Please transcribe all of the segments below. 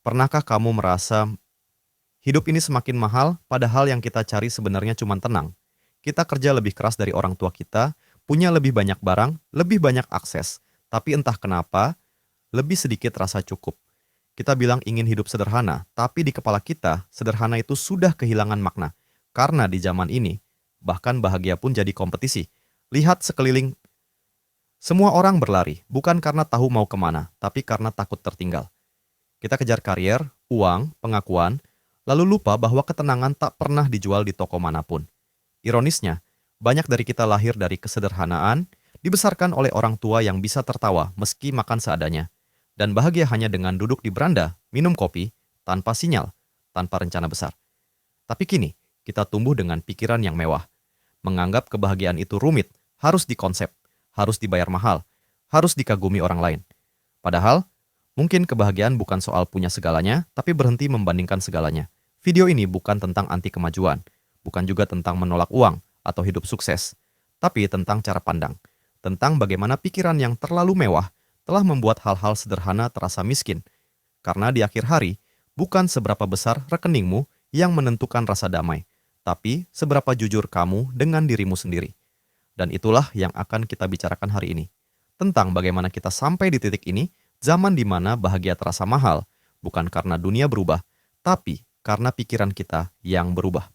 Pernahkah kamu merasa hidup ini semakin mahal padahal yang kita cari sebenarnya cuma tenang? Kita kerja lebih keras dari orang tua kita, punya lebih banyak barang, lebih banyak akses, tapi entah kenapa lebih sedikit rasa cukup. Kita bilang ingin hidup sederhana, tapi di kepala kita sederhana itu sudah kehilangan makna. Karena di zaman ini, bahkan bahagia pun jadi kompetisi. Lihat sekeliling, semua orang berlari, bukan karena tahu mau kemana, tapi karena takut tertinggal. Kita kejar karier, uang, pengakuan, lalu lupa bahwa ketenangan tak pernah dijual di toko manapun. Ironisnya, banyak dari kita lahir dari kesederhanaan, dibesarkan oleh orang tua yang bisa tertawa meski makan seadanya, dan bahagia hanya dengan duduk di beranda, minum kopi, tanpa sinyal, tanpa rencana besar. Tapi kini, kita tumbuh dengan pikiran yang mewah, menganggap kebahagiaan itu rumit, harus dikonsep, harus dibayar mahal, harus dikagumi orang lain. Padahal, mungkin kebahagiaan bukan soal punya segalanya, tapi berhenti membandingkan segalanya. Video ini bukan tentang anti kemajuan, bukan juga tentang menolak uang atau hidup sukses, tapi tentang cara pandang, tentang bagaimana pikiran yang terlalu mewah telah membuat hal-hal sederhana terasa miskin. Karena di akhir hari, bukan seberapa besar rekeningmu yang menentukan rasa damai, tapi seberapa jujur kamu dengan dirimu sendiri. Dan itulah yang akan kita bicarakan hari ini. Tentang bagaimana kita sampai di titik ini, zaman di mana bahagia terasa mahal, bukan karena dunia berubah, tapi karena pikiran kita yang berubah.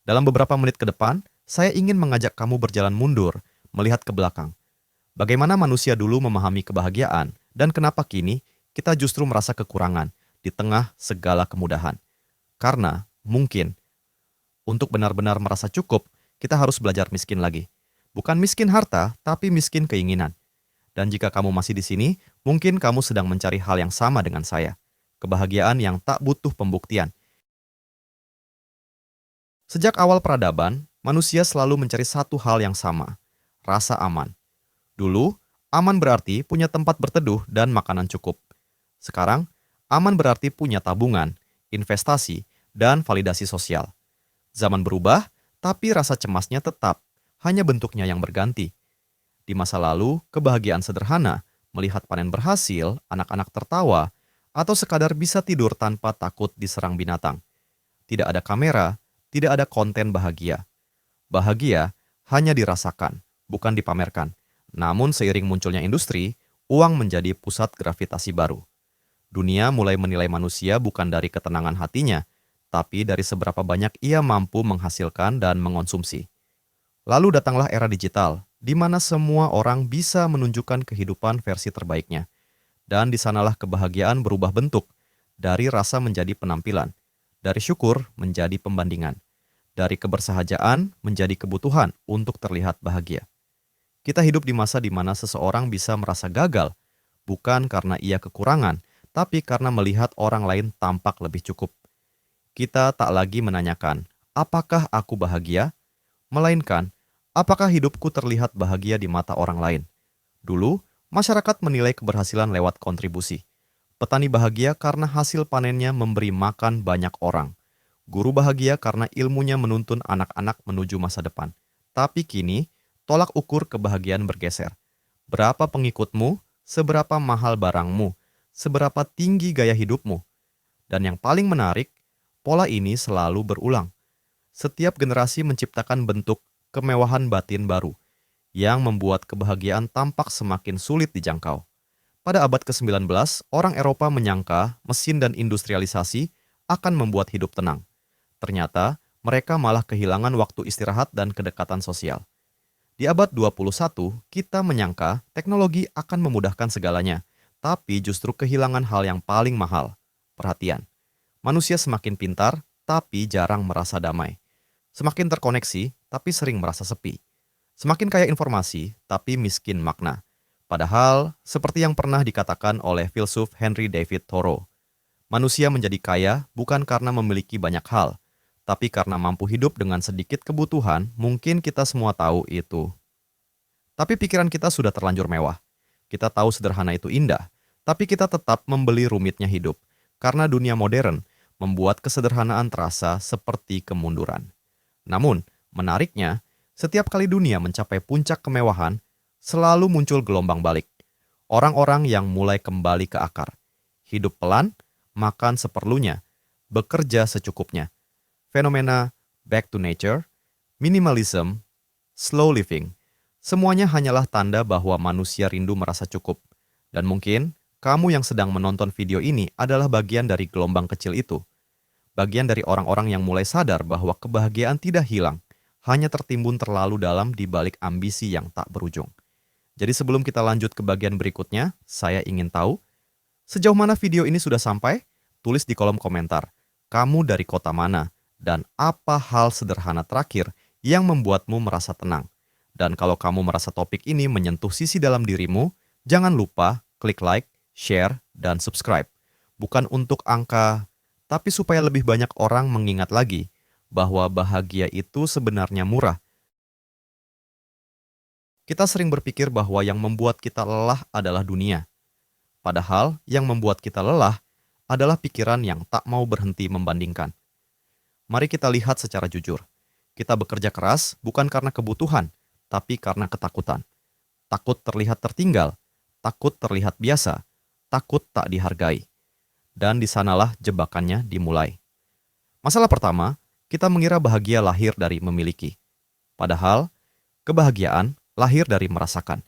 Dalam beberapa menit ke depan, saya ingin mengajak kamu berjalan mundur, melihat ke belakang. Bagaimana manusia dulu memahami kebahagiaan, dan kenapa kini kita justru merasa kekurangan di tengah segala kemudahan. Karena mungkin untuk benar-benar merasa cukup, kita harus belajar miskin lagi. Bukan miskin harta, tapi miskin keinginan. Dan jika kamu masih di sini, mungkin kamu sedang mencari hal yang sama dengan saya. Kebahagiaan yang tak butuh pembuktian. Sejak awal peradaban, manusia selalu mencari satu hal yang sama, rasa aman. Dulu, aman berarti punya tempat berteduh dan makanan cukup. Sekarang, aman berarti punya tabungan, investasi, dan validasi sosial. Zaman berubah, tapi rasa cemasnya tetap, hanya bentuknya yang berganti. Di masa lalu, kebahagiaan sederhana, melihat panen berhasil, anak-anak tertawa, atau sekadar bisa tidur tanpa takut diserang binatang. Tidak ada kamera, tidak ada konten bahagia. Bahagia hanya dirasakan, bukan dipamerkan. Namun seiring munculnya industri, uang menjadi pusat gravitasi baru. Dunia mulai menilai manusia bukan dari ketenangan hatinya, tapi dari seberapa banyak ia mampu menghasilkan dan mengonsumsi. Lalu datanglah era digital, di mana semua orang bisa menunjukkan kehidupan versi terbaiknya. Dan di sanalah kebahagiaan berubah bentuk, dari rasa menjadi penampilan, dari syukur menjadi pembandingan, dari kebersahajaan menjadi kebutuhan untuk terlihat bahagia. Kita hidup di masa di mana seseorang bisa merasa gagal, bukan karena ia kekurangan, tapi karena melihat orang lain tampak lebih cukup. Kita tak lagi menanyakan, apakah aku bahagia? Melainkan, apakah hidupku terlihat bahagia di mata orang lain? Dulu, masyarakat menilai keberhasilan lewat kontribusi. Petani bahagia karena hasil panennya memberi makan banyak orang. Guru bahagia karena ilmunya menuntun anak-anak menuju masa depan. Tapi kini, tolak ukur kebahagiaan bergeser. Berapa pengikutmu, seberapa mahal barangmu, seberapa tinggi gaya hidupmu. Dan yang paling menarik, pola ini selalu berulang. Setiap generasi menciptakan bentuk kemewahan batin baru, yang membuat kebahagiaan tampak semakin sulit dijangkau. Pada abad ke-19, orang Eropa menyangka mesin dan industrialisasi akan membuat hidup tenang. Ternyata, mereka malah kehilangan waktu istirahat dan kedekatan sosial. Di abad 21, kita menyangka teknologi akan memudahkan segalanya, tapi justru kehilangan hal yang paling mahal, perhatian. Manusia semakin pintar, tapi jarang merasa damai. Semakin terkoneksi, tapi sering merasa sepi. Semakin kaya informasi, tapi miskin makna. Padahal, seperti yang pernah dikatakan oleh filsuf Henry David Thoreau, manusia menjadi kaya bukan karena memiliki banyak hal, tapi karena mampu hidup dengan sedikit kebutuhan. Mungkin kita semua tahu itu. Tapi pikiran kita sudah terlanjur mewah. Kita tahu sederhana itu indah, tapi kita tetap membeli rumitnya hidup, karena dunia modern membuat kesederhanaan terasa seperti kemunduran. Namun, menariknya, setiap kali dunia mencapai puncak kemewahan, selalu muncul gelombang balik. Orang-orang yang mulai kembali ke akar. Hidup pelan, makan seperlunya, bekerja secukupnya. Fenomena back to nature, minimalism, slow living, semuanya hanyalah tanda bahwa manusia rindu merasa cukup. Dan mungkin kamu yang sedang menonton video ini adalah bagian dari gelombang kecil itu. Bagian dari orang-orang yang mulai sadar bahwa kebahagiaan tidak hilang, hanya tertimbun terlalu dalam di balik ambisi yang tak berujung. Jadi sebelum kita lanjut ke bagian berikutnya, saya ingin tahu, sejauh mana video ini sudah sampai? Tulis di kolom komentar. Kamu dari kota mana? Dan apa hal sederhana terakhir yang membuatmu merasa tenang? Dan kalau kamu merasa topik ini menyentuh sisi dalam dirimu, jangan lupa klik like, share, dan subscribe. Bukan untuk angka, tapi supaya lebih banyak orang mengingat lagi bahwa bahagia itu sebenarnya murah. Kita sering berpikir bahwa yang membuat kita lelah adalah dunia. Padahal yang membuat kita lelah adalah pikiran yang tak mau berhenti membandingkan. Mari kita lihat secara jujur. Kita bekerja keras bukan karena kebutuhan, tapi karena ketakutan. Takut terlihat tertinggal, takut terlihat biasa, takut tak dihargai. Dan di sanalah jebakannya dimulai. Masalah pertama, kita mengira bahagia lahir dari memiliki. Padahal, kebahagiaan lahir dari merasakan.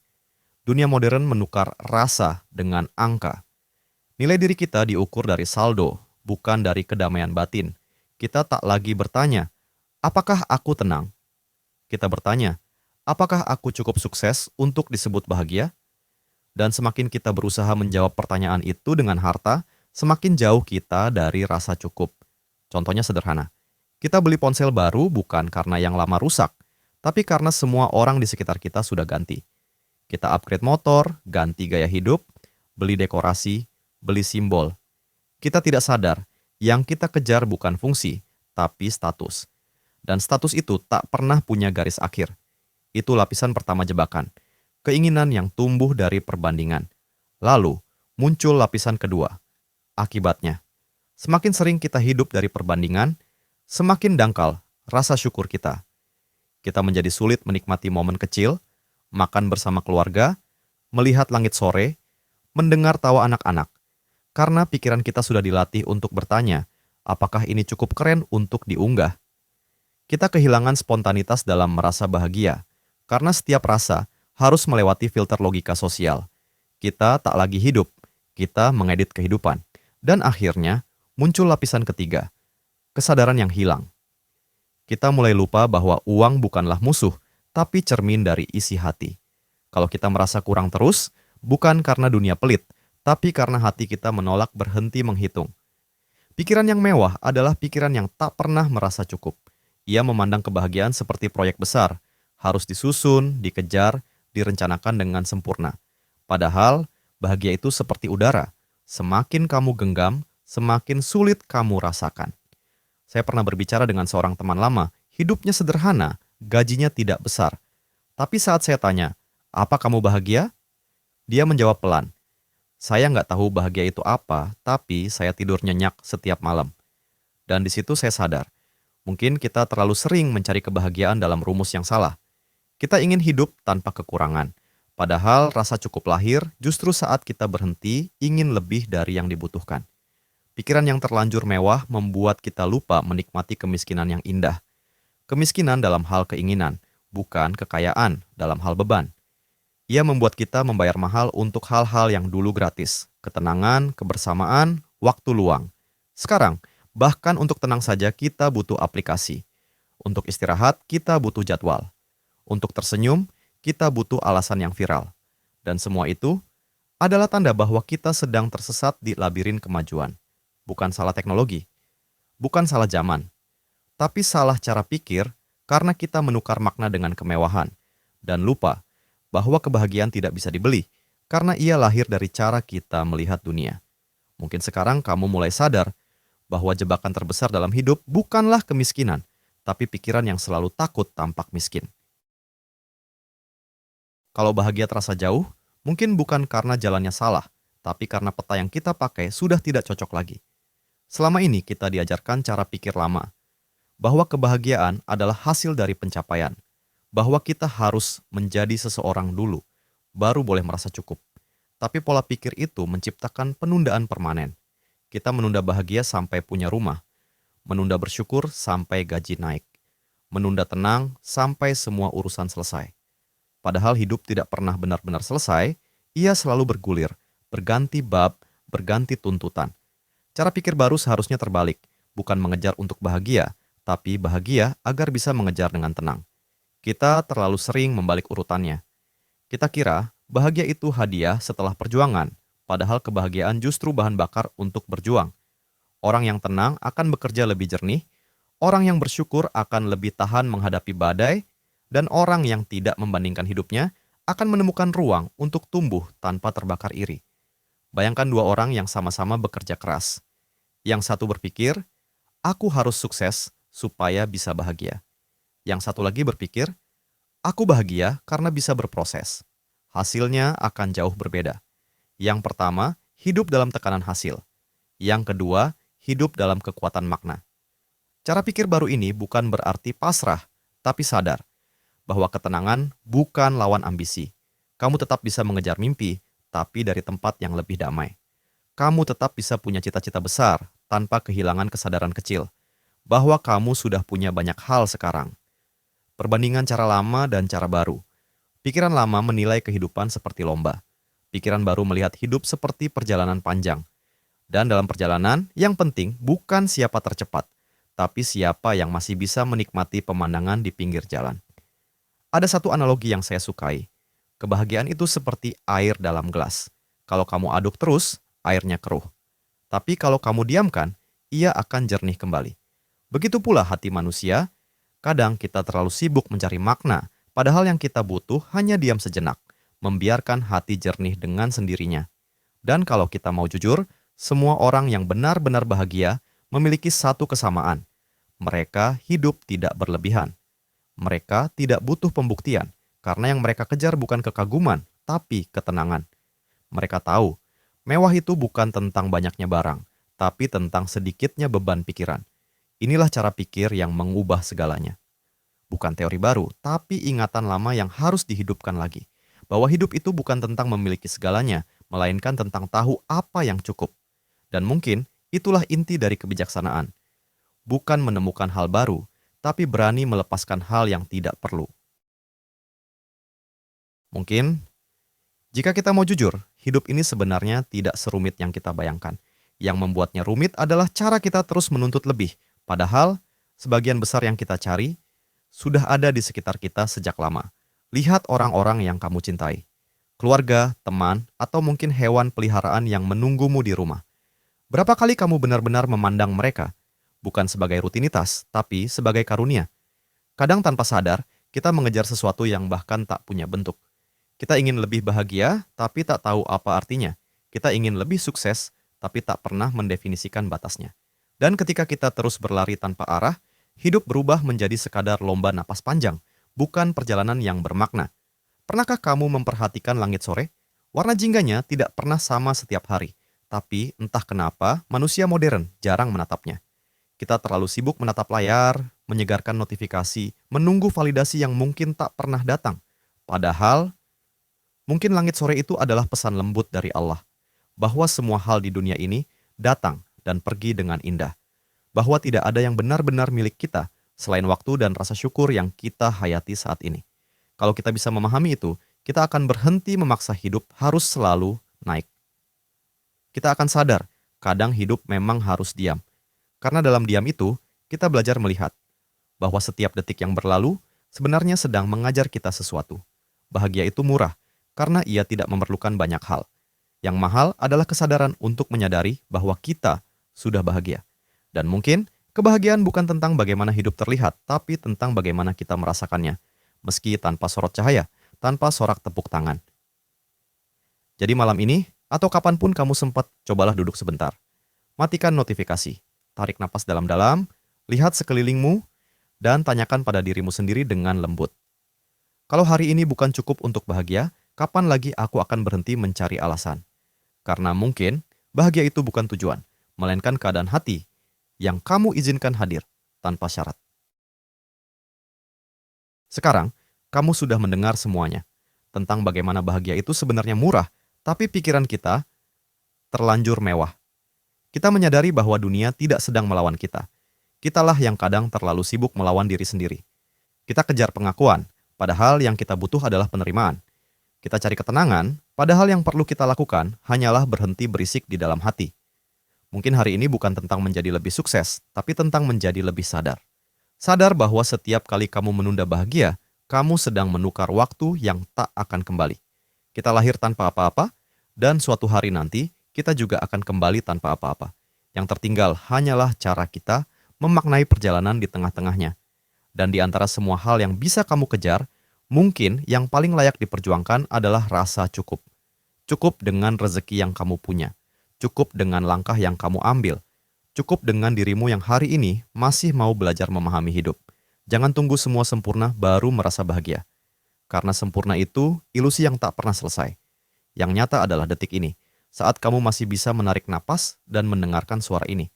Dunia modern menukar rasa dengan angka. Nilai diri kita diukur dari saldo, bukan dari kedamaian batin. Kita tak lagi bertanya, apakah aku tenang? Kita bertanya, apakah aku cukup sukses untuk disebut bahagia? Dan semakin kita berusaha menjawab pertanyaan itu dengan harta, semakin jauh kita dari rasa cukup. Contohnya sederhana, kita beli ponsel baru bukan karena yang lama rusak, tapi karena semua orang di sekitar kita sudah ganti. Kita upgrade motor, ganti gaya hidup, beli dekorasi, beli simbol. Kita tidak sadar, yang kita kejar bukan fungsi, tapi status. Dan status itu tak pernah punya garis akhir. Itu lapisan pertama jebakan. Keinginan yang tumbuh dari perbandingan. Lalu, muncul lapisan kedua. Akibatnya, semakin sering kita hidup dari perbandingan, semakin dangkal rasa syukur kita. Kita menjadi sulit menikmati momen kecil, makan bersama keluarga, melihat langit sore, mendengar tawa anak-anak. Karena pikiran kita sudah dilatih untuk bertanya, apakah ini cukup keren untuk diunggah? Kita kehilangan spontanitas dalam merasa bahagia, karena setiap rasa harus melewati filter logika sosial. Kita tak lagi hidup, kita mengedit kehidupan. Dan akhirnya, muncul lapisan ketiga, kesadaran yang hilang. Kita mulai lupa bahwa uang bukanlah musuh, tapi cermin dari isi hati. Kalau kita merasa kurang terus, bukan karena dunia pelit, tapi karena hati kita menolak berhenti menghitung. Pikiran yang mewah adalah pikiran yang tak pernah merasa cukup. Ia memandang kebahagiaan seperti proyek besar, harus disusun, dikejar, direncanakan dengan sempurna. Padahal, bahagia itu seperti udara. Semakin kamu genggam, semakin sulit kamu rasakan. Saya pernah berbicara dengan seorang teman lama, hidupnya sederhana, gajinya tidak besar. Tapi saat saya tanya, apa kamu bahagia? Dia menjawab pelan, saya nggak tahu bahagia itu apa, tapi saya tidur nyenyak setiap malam. Dan di situ saya sadar, mungkin kita terlalu sering mencari kebahagiaan dalam rumus yang salah. Kita ingin hidup tanpa kekurangan. Padahal rasa cukup lahir justru saat kita berhenti ingin lebih dari yang dibutuhkan. Pikiran yang terlanjur mewah membuat kita lupa menikmati kemiskinan yang indah. Kemiskinan dalam hal keinginan, bukan kekayaan dalam hal beban. Ia membuat kita membayar mahal untuk hal-hal yang dulu gratis. Ketenangan, kebersamaan, waktu luang. Sekarang, bahkan untuk tenang saja kita butuh aplikasi. Untuk istirahat, kita butuh jadwal. Untuk tersenyum, kita butuh alasan yang viral. Dan semua itu adalah tanda bahwa kita sedang tersesat di labirin kemajuan. Bukan salah teknologi, bukan salah zaman, tapi salah cara pikir karena kita menukar makna dengan kemewahan dan lupa bahwa kebahagiaan tidak bisa dibeli karena ia lahir dari cara kita melihat dunia. Mungkin sekarang kamu mulai sadar bahwa jebakan terbesar dalam hidup bukanlah kemiskinan, tapi pikiran yang selalu takut tampak miskin. Kalau bahagia terasa jauh, mungkin bukan karena jalannya salah, tapi karena peta yang kita pakai sudah tidak cocok lagi. Selama ini kita diajarkan cara pikir lama, bahwa kebahagiaan adalah hasil dari pencapaian, bahwa kita harus menjadi seseorang dulu, baru boleh merasa cukup. Tapi pola pikir itu menciptakan penundaan permanen. Kita menunda bahagia sampai punya rumah, menunda bersyukur sampai gaji naik, menunda tenang sampai semua urusan selesai. Padahal hidup tidak pernah benar-benar selesai, ia selalu bergulir, berganti bab, berganti tuntutan. Cara pikir baru seharusnya terbalik, bukan mengejar untuk bahagia, tapi bahagia agar bisa mengejar dengan tenang. Kita terlalu sering membalik urutannya. Kita kira bahagia itu hadiah setelah perjuangan, padahal kebahagiaan justru bahan bakar untuk berjuang. Orang yang tenang akan bekerja lebih jernih, orang yang bersyukur akan lebih tahan menghadapi badai, dan orang yang tidak membandingkan hidupnya akan menemukan ruang untuk tumbuh tanpa terbakar iri. Bayangkan dua orang yang sama-sama bekerja keras. Yang satu berpikir, aku harus sukses supaya bisa bahagia. Yang satu lagi berpikir, aku bahagia karena bisa berproses. Hasilnya akan jauh berbeda. Yang pertama, hidup dalam tekanan hasil. Yang kedua, hidup dalam kekuatan makna. Cara pikir baru ini bukan berarti pasrah, tapi sadar bahwa ketenangan bukan lawan ambisi. Kamu tetap bisa mengejar mimpi, tapi dari tempat yang lebih damai. Kamu tetap bisa punya cita-cita besar tanpa kehilangan kesadaran kecil, bahwa kamu sudah punya banyak hal sekarang. Perbandingan cara lama dan cara baru. Pikiran lama menilai kehidupan seperti lomba. Pikiran baru melihat hidup seperti perjalanan panjang. Dan dalam perjalanan, yang penting bukan siapa tercepat, tapi siapa yang masih bisa menikmati pemandangan di pinggir jalan. Ada satu analogi yang saya sukai. Kebahagiaan itu seperti air dalam gelas. Kalau kamu aduk terus, airnya keruh. Tapi kalau kamu diamkan, ia akan jernih kembali. Begitu pula hati manusia, kadang kita terlalu sibuk mencari makna, padahal yang kita butuh hanya diam sejenak, membiarkan hati jernih dengan sendirinya. Dan kalau kita mau jujur, semua orang yang benar-benar bahagia memiliki satu kesamaan. Mereka hidup tidak berlebihan. Mereka tidak butuh pembuktian, karena yang mereka kejar bukan kekaguman, tapi ketenangan. Mereka tahu, mewah itu bukan tentang banyaknya barang, tapi tentang sedikitnya beban pikiran. Inilah cara pikir yang mengubah segalanya. Bukan teori baru, tapi ingatan lama yang harus dihidupkan lagi. Bahwa hidup itu bukan tentang memiliki segalanya, melainkan tentang tahu apa yang cukup. Dan mungkin itulah inti dari kebijaksanaan. Bukan menemukan hal baru, tapi berani melepaskan hal yang tidak perlu. Mungkin, jika kita mau jujur, hidup ini sebenarnya tidak serumit yang kita bayangkan. Yang membuatnya rumit adalah cara kita terus menuntut lebih, padahal sebagian besar yang kita cari sudah ada di sekitar kita sejak lama. Lihat orang-orang yang kamu cintai, keluarga, teman, atau mungkin hewan peliharaan yang menunggumu di rumah. Berapa kali kamu benar-benar memandang mereka? Bukan sebagai rutinitas, tapi sebagai karunia. Kadang tanpa sadar, kita mengejar sesuatu yang bahkan tak punya bentuk. Kita ingin lebih bahagia, tapi tak tahu apa artinya. Kita ingin lebih sukses, tapi tak pernah mendefinisikan batasnya. Dan ketika kita terus berlari tanpa arah, hidup berubah menjadi sekadar lomba napas panjang, bukan perjalanan yang bermakna. Pernahkah kamu memperhatikan langit sore? Warna jingganya tidak pernah sama setiap hari, tapi entah kenapa manusia modern jarang menatapnya. Kita terlalu sibuk menatap layar, menyegarkan notifikasi, menunggu validasi yang mungkin tak pernah datang. Padahal, mungkin langit sore itu adalah pesan lembut dari Allah, bahwa semua hal di dunia ini datang dan pergi dengan indah. Bahwa tidak ada yang benar-benar milik kita, selain waktu dan rasa syukur yang kita hayati saat ini. Kalau kita bisa memahami itu, kita akan berhenti memaksa hidup harus selalu naik. Kita akan sadar, kadang hidup memang harus diam. Karena dalam diam itu, kita belajar melihat bahwa setiap detik yang berlalu sebenarnya sedang mengajar kita sesuatu. Bahagia itu murah, karena ia tidak memerlukan banyak hal. Yang mahal adalah kesadaran untuk menyadari bahwa kita sudah bahagia. Dan mungkin, kebahagiaan bukan tentang bagaimana hidup terlihat, tapi tentang bagaimana kita merasakannya. Meski tanpa sorot cahaya, tanpa sorak tepuk tangan. Jadi malam ini, atau kapanpun kamu sempat, cobalah duduk sebentar. Matikan notifikasi. Tarik napas dalam-dalam, lihat sekelilingmu, dan tanyakan pada dirimu sendiri dengan lembut. Kalau hari ini bukan cukup untuk bahagia, kapan lagi aku akan berhenti mencari alasan? Karena mungkin bahagia itu bukan tujuan, melainkan keadaan hati yang kamu izinkan hadir tanpa syarat. Sekarang, kamu sudah mendengar semuanya tentang bagaimana bahagia itu sebenarnya murah, tapi pikiran kita terlanjur mewah. Kita menyadari bahwa dunia tidak sedang melawan kita. Kitalah yang kadang terlalu sibuk melawan diri sendiri. Kita kejar pengakuan, padahal yang kita butuh adalah penerimaan. Kita cari ketenangan, padahal yang perlu kita lakukan hanyalah berhenti berisik di dalam hati. Mungkin hari ini bukan tentang menjadi lebih sukses, tapi tentang menjadi lebih sadar. Sadar bahwa setiap kali kamu menunda bahagia, kamu sedang menukar waktu yang tak akan kembali. Kita lahir tanpa apa-apa, dan suatu hari nanti kita juga akan kembali tanpa apa-apa. Yang tertinggal hanyalah cara kita memaknai perjalanan di tengah-tengahnya. Dan di antara semua hal yang bisa kamu kejar, mungkin yang paling layak diperjuangkan adalah rasa cukup. Cukup dengan rezeki yang kamu punya. Cukup dengan langkah yang kamu ambil. Cukup dengan dirimu yang hari ini masih mau belajar memahami hidup. Jangan tunggu semua sempurna baru merasa bahagia. Karena sempurna itu ilusi yang tak pernah selesai. Yang nyata adalah detik ini, saat kamu masih bisa menarik napas dan mendengarkan suara ini.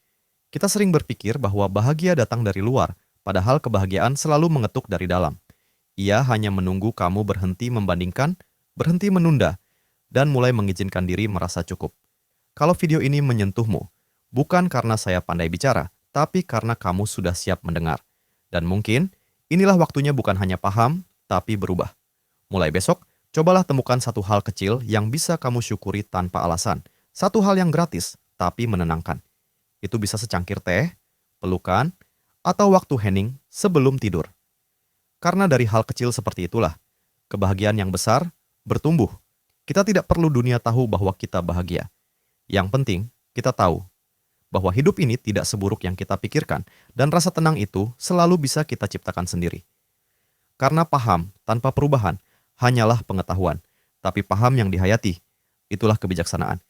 Kita sering berpikir bahwa bahagia datang dari luar, padahal kebahagiaan selalu mengetuk dari dalam. Ia hanya menunggu kamu berhenti membandingkan, berhenti menunda, dan mulai mengizinkan diri merasa cukup. Kalau video ini menyentuhmu, bukan karena saya pandai bicara, tapi karena kamu sudah siap mendengar. Dan mungkin, inilah waktunya bukan hanya paham, tapi berubah. Mulai besok, cobalah temukan satu hal kecil yang bisa kamu syukuri tanpa alasan. Satu hal yang gratis, tapi menenangkan. Itu bisa secangkir teh, pelukan, atau waktu hening sebelum tidur. Karena dari hal kecil seperti itulah, kebahagiaan yang besar bertumbuh. Kita tidak perlu dunia tahu bahwa kita bahagia. Yang penting, kita tahu bahwa hidup ini tidak seburuk yang kita pikirkan, dan rasa tenang itu selalu bisa kita ciptakan sendiri. Karena paham tanpa perubahan hanyalah pengetahuan, tapi paham yang dihayati, itulah kebijaksanaan.